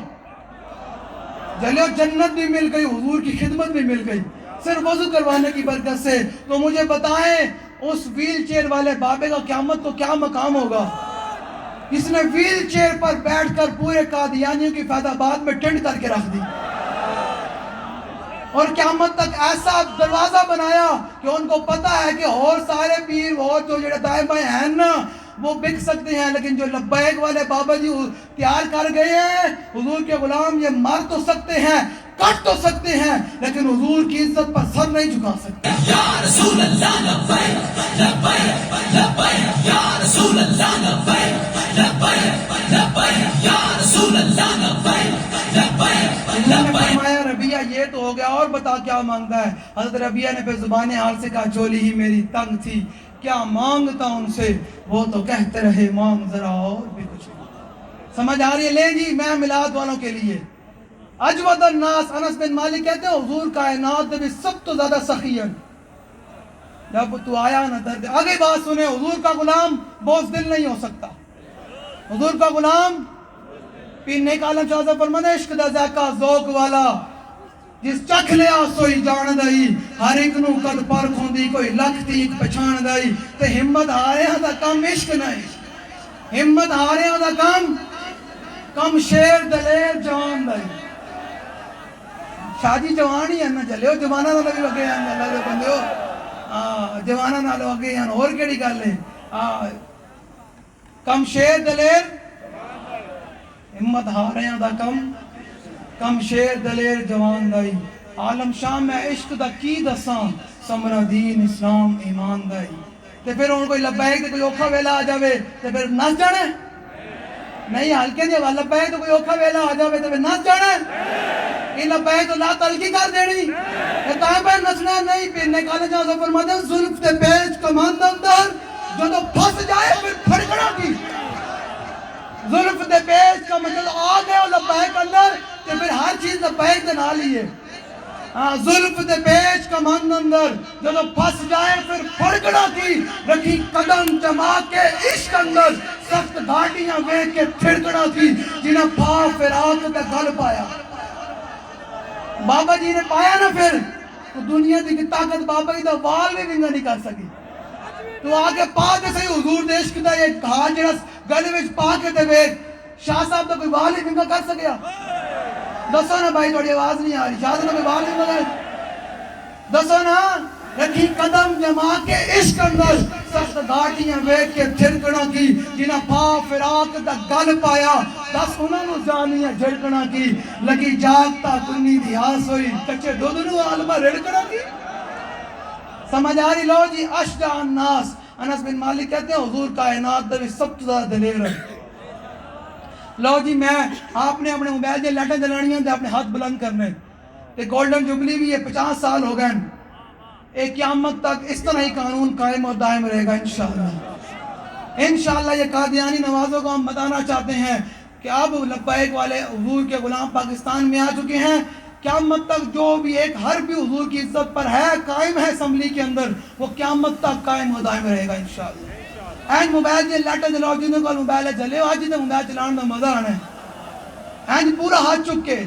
جلے جنت بھی مل گئی, حضور کی خدمت بھی مل گئی صرف وضو کروانے کی برکت سے. تو مجھے بتائیں اس ویل چیئر والے بابے کا قیامت کو کیا مقام ہوگا, جس نے ویل چیئر پر بیٹھ کر پورے قادیانیوں کی فیض آباد میں ٹینٹ کر کے رکھ دی, اور قیامت تک ایسا دروازہ بنایا کہ ان کو پتا ہے کہ اور سارے پیر اور جو دائیں بائیں ہیں نا وہ بک سکتے ہیں, لیکن جو لبیک والے بابا جی تیار کر گئے ہیں حضور کے غلام, یہ مر تو سکتے ہیں کٹ تو سکتے ہیں, لیکن حضور کی عزت پر سر نہیں جھکا سکتے. یا رسول اللہ لبیک لبیک لبیک, یا رسول اللہ لبیک لبیک لبیک, یا رسول اللہ لبیک لبیک لبیک. فرمایا ربیہ یہ تو ہو گیا, اور بتا کیا مانگتا ہے. حضرت ربیہ نے پھر زبان حال سے کہا چولی ہی میری تنگ تھی, کیا مانگتا ان سے, وہ تو کہتے رہے مانگ ذرا اور بھی کچھ. سمجھ آ رہی ہے. لیں جی میں میلاد والوں کے لیے اجود الناس, انس بن مالک کہتے ہیں حضور کائنات میں سب تو زیادہ سخی. جب تو آیا نہ درد, آگے بات سنیں, حضور کا غلام بوزدل نہیں ہو سکتا. حضور کا غلام پینے کا عالم شاہ فرمانے عشق دا ذائقہ ذوق والا, جس چکھ لیا سوئی جان دائی, ہر ایک نو قد پر کھوندی کوئی لکھ تھی ایک پچھان دائی. تے ہمت ہارے ہاں دا کم عشق نہیں, ہمت ہارے ہاں دا کم شیر دلیر جوان دائی. شادی جوان ہی ہے نا, چلے ہو جوانہ نہ لگے لگے ہیں اللہ دے بندے ہو, جوانہ نہ لگے ہیں, اور کیڑی گل ہے. کم شیر دلیر, ہمت ہاریاں دا کم شیر دلیر جوان دائی. عالم شام میں عشق دا کی دساں, سمرا دین اسلام ایمان دائی. تے پھر ان کوئی لبیک تے کوئی اوکھا ویلا آ جاوے تے پھر نس جانے نہیں, ہلکے نہیں. لبیک تو کوئی اوکھا ویلا آ جاوے تے پھر نس جانے, یہ لبیک تو لا تلکی کر دینی, یہ تائیں پہ نسنا نہیں. پینے کالے جہاں سے فرماتے ہیں زلف تے پیچ کماند اندر, جو تو پھنس جائے پھر پھڑکنا کی. زلف تے پیچ کا مطلب آ گئے ہو لبیک اندر تے پھر ہر چیز لبیک دے نہ لیے. زلف تے پیچ کا مند اندر, جو تو پھنس جائے پھر پھڑکنا کی. رکھی قدم جما کے عشق اندر, سخت گھاٹیاں ویکھ کے پھڑکنا کی. جنہیں پھا فراق تے گل پایا, بابا جی نے پایا نا پھر, تو دنیا دی کی طاقت بابا جی دا وال بھی ونگا نہیں کر سکی. تو آگے پا کے صحیح حضور دے عشق دا یہ کہا جڑا گلے وچ پا کے تے ویکھ, شاہ صاحب دا کوئی وال ہی ونگا کر سکیا. دسو نا بھائی, تھوڑی آواز نہیں آ رہی, شاہ صاحب دا کوئی وال ونگا کر دسو نا. رکھی قدم جما کے عشق اندر, سخت گھاٹیاں ویکھ کے تھرکنا کی. جنہیں پا فراق دا گل پایا, دس انہوں نے جانی ہے جھڑکنا کی. لگی جاگتا کنی دی آس ہوئی, کچے دودھ نو عالمہ رڑکنا کی. سمجھ آ رہی؟ لو جی اشجع الناس، انس بن مالک کہتے ہیں حضور کائنات دے سب تو زیادہ دلیر ہے. لو جی میں آپ نے اپنے موبائل دے لائٹیں جلانیاں تے اپنے ہاتھ بلند کرنے تے گولڈن جبلی بھی ہے 50 سال ہو گئے. ایک قیامت تک اس طرح ہی قانون قائم اور دائم رہے گا انشاءاللہ. انشاءاللہ یہ قادیانی نوازوں کو ہم بتانا چاہتے ہیں کہ اب لبیک والے حضور کے غلام پاکستان میں آ چکے ہیں. قیامت تک جو بھی ایک حرف بھی حضور کی عزت پر ہے قائم ہے اسمبلی کے اندر، وہ قیامت تک قائم و دائم رہے گا انشاءاللہ. اینج موبائل دے لائٹیں جلاؤ، جنہوں کو موبائل جلے ہو آج جنہیں موبائل چلانے کا مزہ آنا ہے. اینج پورا ہاتھ چک کے،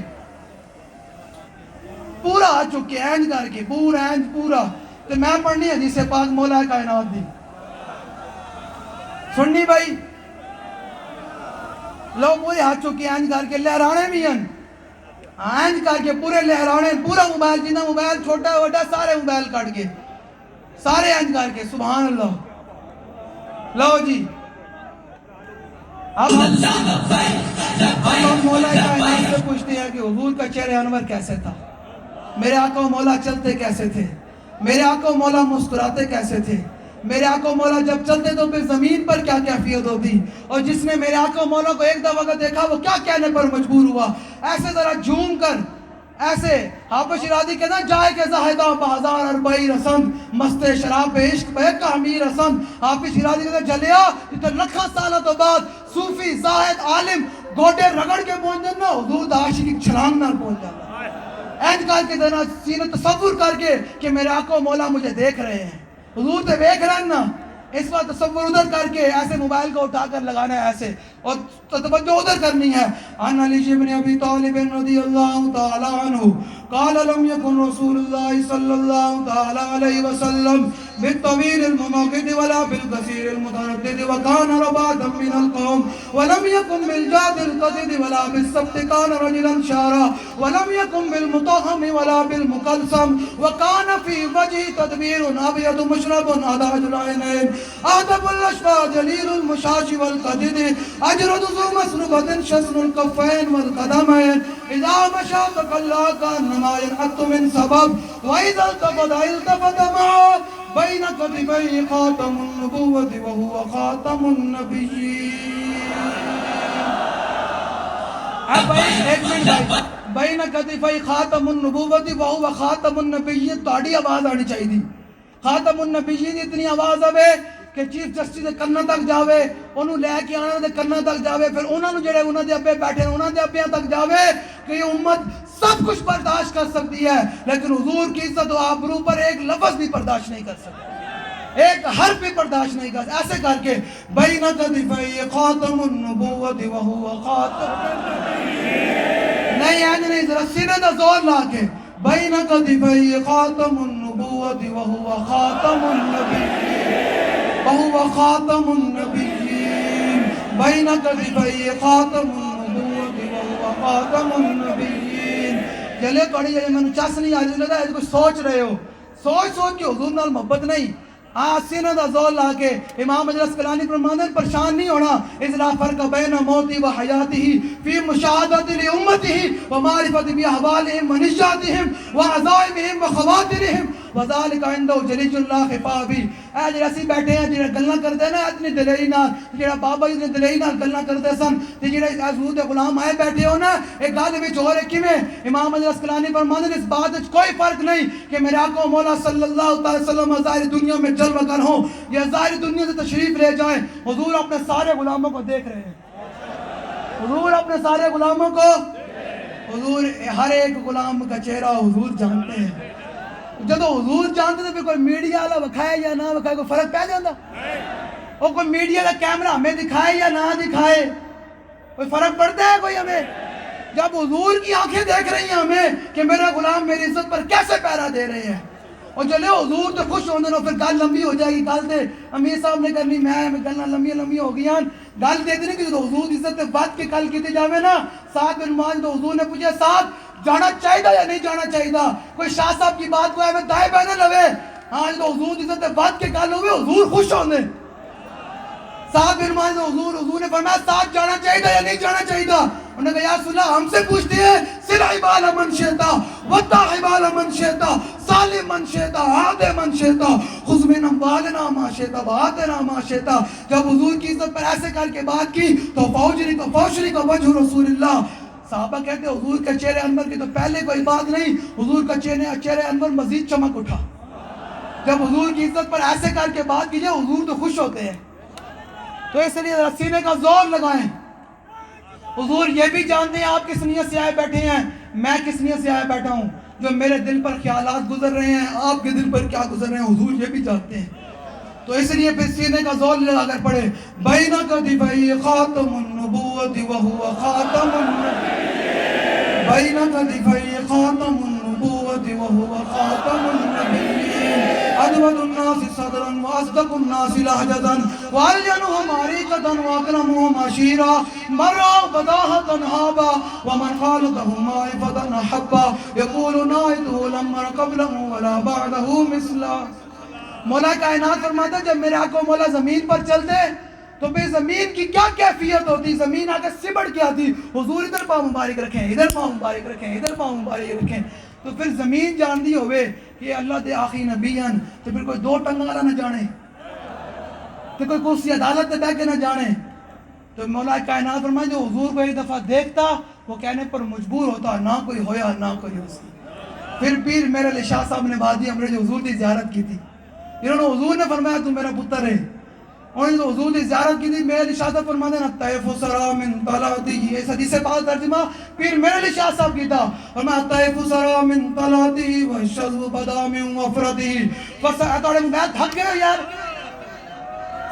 پورا ہاتھ چک کے اینج کر کے پورا اینج پورا. تو میں پڑھنی حدیث پاک مولا کائنات دی سننی بھائی. لو پورے ہاتھ چک کے اینج کر کے لہرانے بھی ہیں، اینج کر کے پورے لہرانے، پورا موبائل جنہ موبائل چھوٹا وڈا سارے موبائل کٹ کے سارے اینج کر کے سبحان اللہ. لو جی اب ہم مولا کائنات سے پوچھتے ہیں کہ حضور کا چہرہ انور کیسے تھا، میرے آقا و مولا چلتے کیسے تھے، میرے آقا و مولا مسکراتے کیسے تھے، میرے آقا و مولا جب چلتے تو پھر زمین پر کیا کیفیت ہوتی، اور جس نے میرے آقا و مولا کو ایک دفعہ دیکھا وہ کیا کہنے پر مجبور ہوا. ایسے ذرا جھوم کر ایسے حافظ شیرازی کہنا جائے کہ زاہدہ بہزار اربعی رسند مست شراب عشق بے کامیر رسند. حافظ شیرازی کہنا جلیا تو لکھاں سالہ تو بعد صوفی زاہد عالم گوٹے رگڑ کے پہنچ جانا، حضور دا عاشق کی چھلانگ نہ پہنچ جانا. اینج کر کے دینا سینہ تصور کر کے کہ میرے آقا و مولا مجھے دیکھ رہے ہیں، حضور تے دیکھ رہے ہیں نا. اس وقت تصور ادھر کر کے ایسے موبائل کو اٹھا کر لگانا ہے ایسے، اور توجہ ادھر کرنی ہے. عن علی بن ابی طالب رضی اللہ تعالی عنہ قال لم يكن رسول الله صلى الله تعالى عليه وسلم بالطويل المماقد ولا بالقصير المتردد وكان ربادا من القوم ولم يكن بالجاد القدد ولا بالسبت كان رجلا شارا ولم يكن بالمطهم ولا بالمقلسم وكان في وجهه تدبير ابيض مشرب اداج العينين ادب الاشفى جليل المشاش والقدد اجرد ذو مسربة شسن الكفين والقدمين اذا مشى تقلى كانما ينحط من سبب واذا التفت معه بين كتفيه خاتم النبوة وهو خاتم النبيين. ایک منٹ بھائی، بین کتفی خاتم النبوت وہو خاتم النبیین تھوڑی آواز آنی چاہیے دی. خاتم النبیین اتنی آواز آوے کہ چیف جسٹس دے کناں تک جاوے، انہوں لے کے آنے دے کناں تک جاوے، پھر انہوں نے جڑے انہوں دے ابے بیٹھے انہوں دے ابیاں تک جاوے کہ یہ امت سب کچھ برداشت کر سکتی ہے لیکن حضور کی عزت و آبرو پر ایک لفظ بھی برداشت نہیں کر سکتی، ایک حرف بھی برداشت نہیں کر سکتی. ایسے کر کے بین کتفی خاتم النبوت وہو خاتم النبیین، نہیں اینج نہیں، ذرا سینے دا زور لا کے بین کتفی خاتم النبوت وہو خاتم النبیین وہو خاتم النبیین بین کتفی خاتم النبوت وہو خاتم النبیین. جلے توڑی جلے میں چاس نہیں آج لگا ہے کچھ سوچ رہے ہو، سوچ کے حضور نال محبت نہیں. سینہ دا زور لا کے امام اجل اسقلانی فرماندے پریشان نہیں ہونا. اذ لا فرق بین موتی و حیاتی فی مشاہدت لامتی و معرفت باحوالہم و نجاتہم و عزائمہم و خواترہم وذالک عندہ جلیج اللہ خفافی. اے جڑے اسی بیٹھے ہیں جڑے گلاں کردے نا اتنی دلیری نال، جڑا بابا جی نے دلیری نال گلاں کردے سن تے جڑے حضور دے غلام آئے بیٹھے ہو نا ایک گل وچ ہو رہے کیویں. امام اجل اسقلانی فرماندے اس بات وچ کوئی فرق نہیں کہ میرے آقا مولا صلی اللہ علیہ وسلم ظاہر دنیا میں جلوہ گر ہوں یا ظاہر دنیا سے تشریف لے جائیں، حضور اپنے سارے غلاموں کو دیکھ رہے ہیں. حضور اپنے سارے غلاموں کو، حضور ہر ایک غلام کا چہرہ حضور جانتے ہیں. جب حضور جانتے تو پھر کوئی میڈیا والا دکھائے یا نہ دکھائے کوئی فرق پہ جاتا؟ اور کوئی میڈیا کا کیمرہ ہمیں دکھائے یا نہ دکھائے کوئی فرق پڑتا ہے کوئی ہمیں؟ جب حضور کی آنکھیں دیکھ رہی ہیں ہمیں کہ میرا غلام میری عزت پر کیسے پہرا دے رہے ہیں، اور چلے حضور تو خوش ہوندے نو، پھر گل لمبی ہو جائے گی. گل تے امیر صاحب نے کرنی، میں گلاں لمبی ہو گئی ہیں. گل دے دینی کہ جو حضور کی عزت بات کے کل کیتے جاوے نا. سعد بن معاذ تو حضور نے پوچھا سعد جانا چاہیے یا نہیں جانا چاہیے؟ کوئی شاہ صاحب کی بات کو ہے دائیں بائیں نہ لوے. ہاں جو حضور کی عزت بات کے کل ہوئے حضور خوش ہوندے. سعد بن معاذ حضور نے فرمایا سعد جانا چاہیے یا نہیں جانا چاہیے؟ انہوں نے کہا یا رسول اللہ ہم سے پوچھتے ہیں سل عبال من شئتا وطا عبال من شئتا ظالم من شئتا عادل من شئتا خذ من اموالنا ما شئتا وآتنا ما شئتا. جب حضور کی عزت پر ایسے کر کے بات کی تو فوشری کا وجہ رسول اللہ. صحابہ کہتے ہیں حضور کے چہرے انور کی تو پہلے کوئی بات نہیں, حضور کا چہرے انور مزید چمک اٹھا. جب حضور کی عزت پر ایسے کر کے بات کیجئے حضور تو خوش ہوتے ہیں. تو اس لیے سینے کا زور لگائیں. حضور یہ بھی جانتے ہیں آپ کس نیت سے آئے بیٹھے ہیں, میں کس نیت سے آئے بیٹھا ہوں. جو میرے دل پر خیالات گزر رہے ہیں آپ کے دل پر کیا گزر رہے ہیں حضور یہ بھی جانتے ہیں. تو اس لیے پھر سینے کا زور لگا کر پڑھے بینہ کتفی خاتم النبوت وہو خاتم النبیین بینہ کتفی خاتم النبوت وہو خاتم النبیین اجود الناس صدرا واصدق الناس لہجتا والجنہم عریقتا واکرمہم عشیرا مرا بداہتا حابا ومن خالقہم عائفتا حبا یقول نائتہ لمر قبلہ ولا بعدہ مثلا. مولا کائنات فرماتا ہے جب میرے آقا مولا زمین پر چلتے تو پھر زمین کی کیا کیفیت ہوتی, زمین آگے سمٹ کے آتی. حضور ادھر پاؤں مبارک رکھیں, ادھر پاؤں مبارک رکھیں, ادھر پاؤں مبارک رکھیں. تو پھر زمین جاندی ہوئے کہ اللہ دے آخری نبیان تو پھر کوئی دو ٹنگا والا نہ جانے, تو کوئی کرسی عدالت پہ بیٹھ کے نہ جانے. تو مولا کائنات فرماتا جو حضور کو ایک دفعہ دیکھتا وہ کہنے پر مجبور ہوتا نہ کوئی ہویا نہ کوئی ہوسی. پھر پیر میرے علی شاہ صاحب نے بات دی, ہم نے جو حضور کی زیارت کی تھی, انہوں نے حضور نے فرمایا تو میرا پتر ہے. انہوں نے جو حضور کی زیارت کی تھی میرے علی شاہ صاحب فرماتے ہیں طیف سرا من طلاتی, یہ حدیث پاک ترجمہ پھر میرے علی شاہ صاحب کی تھا. فرمایا طیف سرا من طلاتی والشذب بدا من وفرتی. میں تھک گئے یار,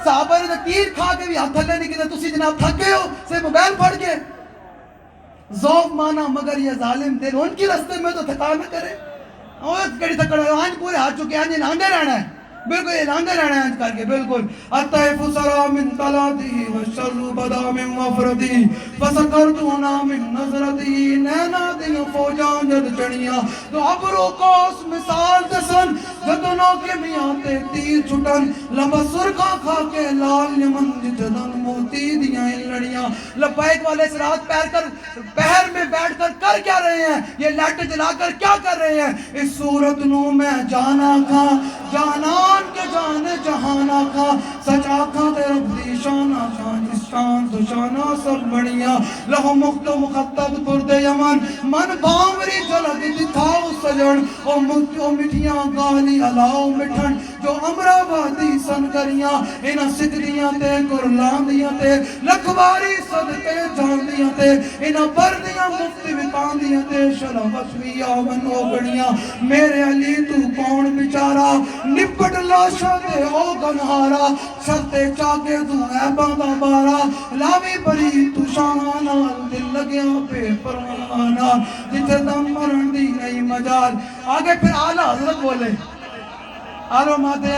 صحابہ نے تیر کھا کے بھی ہاتھ تھلے نہیں کیتے, تسی جناب تھک گئے ہو سے موبائل پھڑ کے. ذوق مانا مگر یہ ظالم دل ان کی رستے میں تو تھکا نہ کرے. اور کڑی تکڑ آج پورے ہاتھ چکے آج لاندے رہنا ہے, بالکل لاندے رہنا ہے آج کر کے بالکل. الطیف سرا من طلاتی والشذب بدا من وفرتی فسکرتونا من نظرتی نینا دیا فوجان جد چڑیاں تو ابرو کوس مثال دسن جدنوں کے میاں تیر چھٹن لبا سرخا کھا کے لال یمن جدن موتی دیا لڑیاں. لبیک والے سرات پیر کر پہر میں بیٹھ کر کیا رہے ہیں, یہ لائٹ جلا کر کیا کر رہے ہیں. اس صورت نو میں جانا کھا جانان کے جانے جہانا کھا سچا کھا تیرے دی شانہ شان جس شان تو شانہ سب بڑیاں. لہو مخت و مخطب کرد یمن من باوری جلگ دکھاؤ سجن او مٹھیاں گالی علاؤ مٹھن جو امرہ وادی سن کریاں انہ سکریاں تے کرلان دیاں تے لکھواری صدقے جان دیاں تے انہ بردیاں مفتی وکان دیاں تے شلم وسوی آون او گڑیاں. میرے علی تو کون بچارا نپٹ لاشا دے او گنہارا شرطے چاکے تو اے باندہ بارا لاوی بری تو شاہانا دل لگیاں پہ پروانا جتے دم مرن دی نئی مجال. آگے پھر آلہ حضرت بولے آلو مادے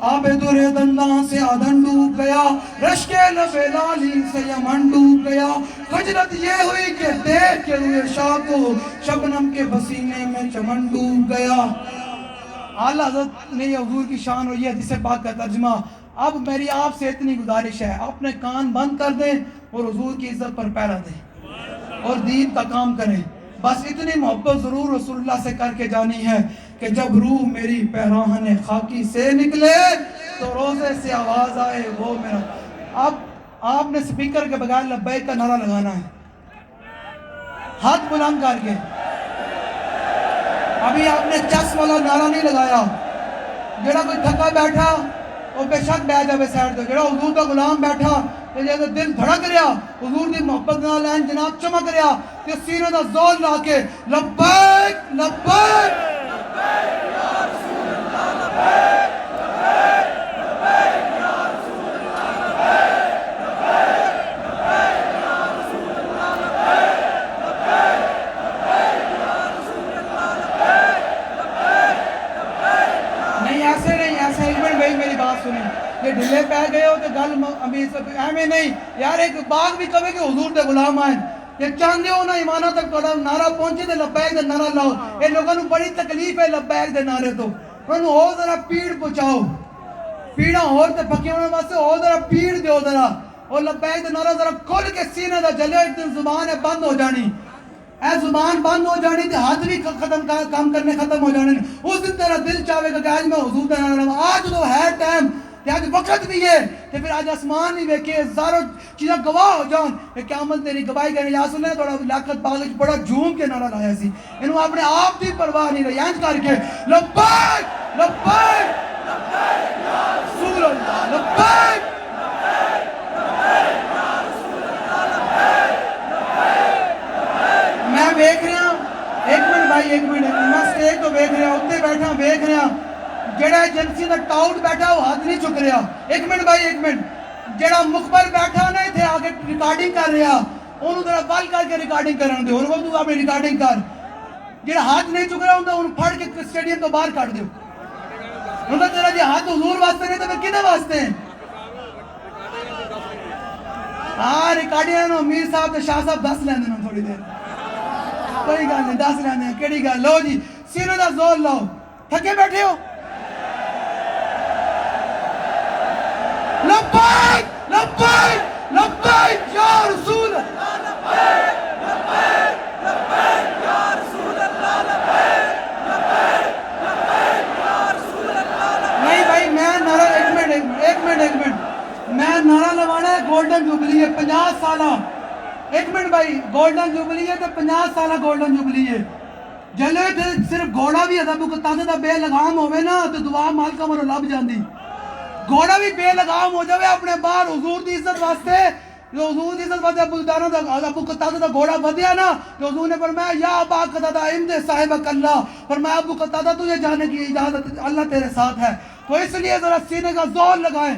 آب دورے دندان سے آدھن ڈوب گیا رشکے لبے لالی سے یمن ڈوب گیا. خجلت یہ ہوئی کہ دیکھ کے روئے شاہ کو شبنم کے پسینے میں چمن ڈوب گیا. اعلیٰ حضرت نے یہ حضور کی شان اور یہ حدیث پاک کا ترجمہ. اب میری آپ سے اتنی گزارش ہے اپنے کان بند کر دیں اور حضور کی عزت پر پہرا دیں اور دین کا کام کریں. بس اتنی محبت ضرور رسول اللہ سے کر کے جانی ہے کہ جب روح میری پیراہن خاکی سے نکلے تو روزے سے آواز آئے وہ میرا. اب آپ نے سپیکر کے بغیر لبیک کا نعرہ لگانا ہے ہاتھ بلند کر کے. ابھی آپ نے چس والا نعرہ نہیں لگایا. جڑا کوئی تھکا بیٹھا وہ بے شک بہ جاوے سائڈ تو. جڑا حضور کا غلام بیٹھا تے جے دل دھڑک رہا حضور دی محبت نال این جناب چمک رہا تے سینے دا زور لا کے لبیک لبیک لبیک یا رسول اللہ لبیک لبیک لبیک یا رسول اللہ لبیک لبیک لبیک یا رسول اللہ لبیک لبیک لبیک یا رسول اللہ لبیک لبیک لبیک. نہیں ایسے نہیں, ایسے ایک منٹ بھائی میری بات سنیں. یہ ڈھلے پہ گئے ہو تو گل ایمیں نہیں یار. ایک باغ بھی کہے کہ حضور دے غلام آئیں یہ چاندے ہو نا ایمانہ تک توڑا نعرہ پہنچے دے لبیک دے نعرہ لاؤ. یہ لوگوں نے بڑی تکلیف ہے لبیک دے نعرے تو. انہوں ہو ذرا پیڑ پہنچاؤ پیڑاں ہور تے پکے ہونے واسطے ہو ذرا پیڑ دیو ذرا اور لبیک دا نعرہ ذرا کھل کے سینے دا جلے، ایک دن زبان ہے بند ہو جانی، اے زبان بند ہو جانی تے ہاتھ بھی کام کرنے ختم ہو جانے، اس دن تیرا دل چاہے گا کہ آج میں حضور دا نعرہ لواں، آج تو ہے ٹائم کہ آج وقت بھی ہے کہ پھر آج آسمان نہیں ویکھے، ہزاروں چیزاں گواہ ہو جان کہ قیامت تیری گواہی کرنے۔ یا سن لے تھوڑا لیاقت باغ وچ بڑا جھوم کے نعرہ لایا سی، انہوں اپنے آپ دی پرواہ نہیں رہی، انج کر کے لبیک لبیک یا رسول اللہ، لبیک میں ویکھ رہا ہوں، ایک منٹ بھائی ایک منٹ، میں سٹیج تو ویکھ رہا ہوں، اتنے بیٹھا ویکھ رہا ہوں، جڑا ایجنسی دا ٹاؤٹ بیٹھا وہ ہاتھ نہیں چک رہا، ایک منٹ بھائی ایک منٹ، جڑا مخبر بیٹھا نا اتنے آگے ریکارڈنگ کر رہا انہوں ذرا بل کر کے ریکارڈنگ کرن دیو، انہوں تو اپنی ریکارڈنگ کر، جڑا ہاتھ نہیں چک رہا انہوں پھڑ کے اسٹیڈیم تو باہر کر دیو، انہوں تیرا جی ہاتھ حضور واسطے نہیں تو پھر کدے واسطے ہیں؟ ہاں ریکارڈنگ امیر صاحب تے شاہ صاحب دس لیندے نا تھوڑی دیر، کوئی گل نہیں دس لیندے ہیں، کیڑی گل، لو جی سینے دا زور لاؤ، تھکے بیٹھے ہو؟ لبیک لبیک لبیک یا رسول اللہ، لبیک لبیک لبیک یا رسول اللہ، لبیک لبیک لبیک یا رسول اللہ۔ نہیں بھائی میں نعرہ ایک منٹ میں نعرہ لوانا ہے گولڈن جوبلی ہے 50 سالہ، ایک منٹ بھائی گولڈن جوبلی ہے تو 50 سالہ گولڈن جوبلی ہے، جلے صرف گھوڑا بھی ادب قطادہ دا بے لگام ہوئے نا تو دعا مالکہ مرو لب جاندی، گھوڑا بھی بے لگام ہو جاوے اپنے باہر حضور دی عزت واسطے، جو حضور دی عزت واسطے ابو قتادہ دا گھوڑا ودیا نا تو حضور نے فرمایا یا ابا قتادہ امد صاحبک اللہ، فرمایا ابو قتادہ تجھے جانے کی اجازت اللہ تیرے ساتھ ہے، تو اس لیے ذرا سینے کا زور لگائیں،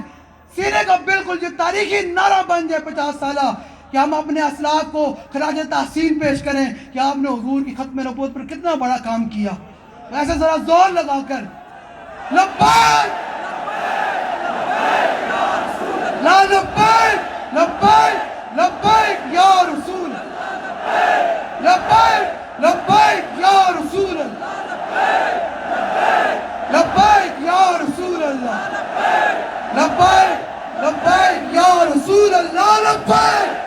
سینے کا بالکل جو تاریخی نعرہ بن جائے 50 سالہ کہ ہم اپنے اسلاف کو خراج تحسین پیش کریں کہ آپ نے حضور کی ختم نبوت پر کتنا بڑا کام کیا، ایسے ذرا زور لگا کر لبیک لا لبیک لبیک لبیک یا رسول اللہ، لبیک لبیک یا رسول اللہ، لبیک یا رسول اللہ، لبیک لبیک یا رسول اللہ، لبیک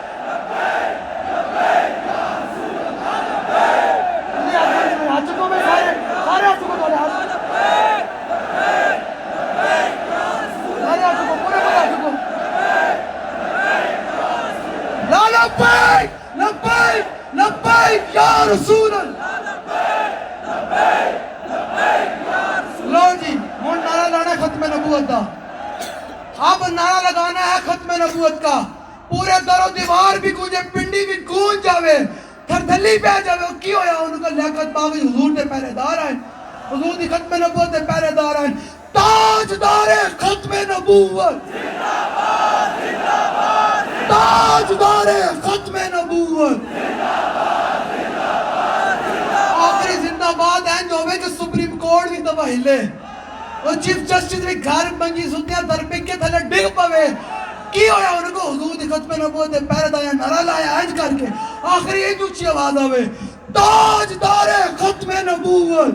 ہاتھ چکو میں سارے ہاتھ چکو تھوڑے ہاتھ، سارے ہاتھ چکو پورے ہاتھ چکو، لا لبیک لبیک لبیک یا رسول اللہ، لو جی ہوں نعرہ لانا ہے ختم نبوت کا، اب نعرہ لگانا ہے ختم نبوت کا، پورے در و دیوار بھی گونجے، پنڈی بھی گونج جاوے، تھردھلی پہ جاوے، کی ہویا انہوں کا لیاقت باغ حضور دے پہرے دار آئیں، حضور دی ختم نبوت دے پہرے دار آئیں، تاجدار ختم نبوت زندہ باد زندہ باد، تاجدار ختم نبوت زندہ باد زندہ باد، آخری زندہ باد ہیں جو ہوئے کہ سپریم کورٹ بھی تباہ ہلے، اور چیف جسٹس بھی گھر منگی سنتیاں درپک کے تھلے ڈگ پوے، کی ہویا انہوں کو حضور دی ختم نبوت دے پہرے دار نعرہ لایا انج کر کے، آخری ایک اونچی آواز آوے تاجدار ختم نبوت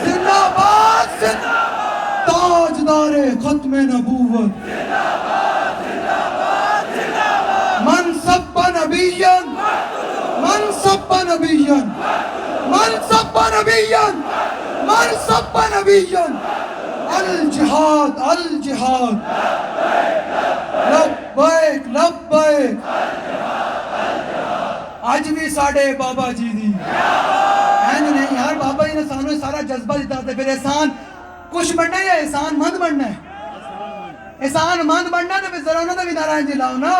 زندہ باد زندہ باد، تاجدار ختم نبوت زندہ باد زندہ باد زندہ باد، من سب نبیا من سب نبیا من سب نبیا من سب نبیا، الجہاد الجہاد، لبیک لبیک، آج بھی ساڑھے بابا جی دی اینج نہیں یار، بابا جی نے سانویں سارا جذبہ دیتا تھا، پھر احسان کچھ بننا ہے یا احسان مند بننا ہے، احسان مند بننا ہے تو پھر ذرا انہوں نے بھی نارائن جی لاؤ نا،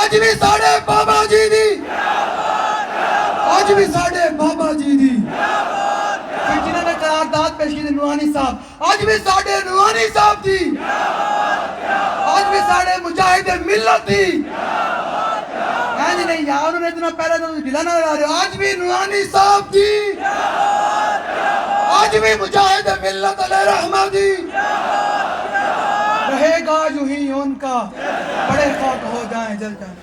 آج بھی ساڑھے بابا جی دی، آج بھی ساڑھے بابا جی دی، پھر جنہوں نے قرارداد پیش کی تھی نورانی صاحب، آج بھی ساڑھے نورانی صاحب تھی، آج بھی ساڑھے مجاہد ملت تھی، نہیں یار انہوں نے اتنا پہلے تو ڈھلا نہ لگا رہے، آج بھی نورانی صاحب تھی، آج بھی مجاہد ملت علیہ رحمہ دی، رہے گا جو ہی ان کا بڑے خاک ہو جائیں جل جائیں۔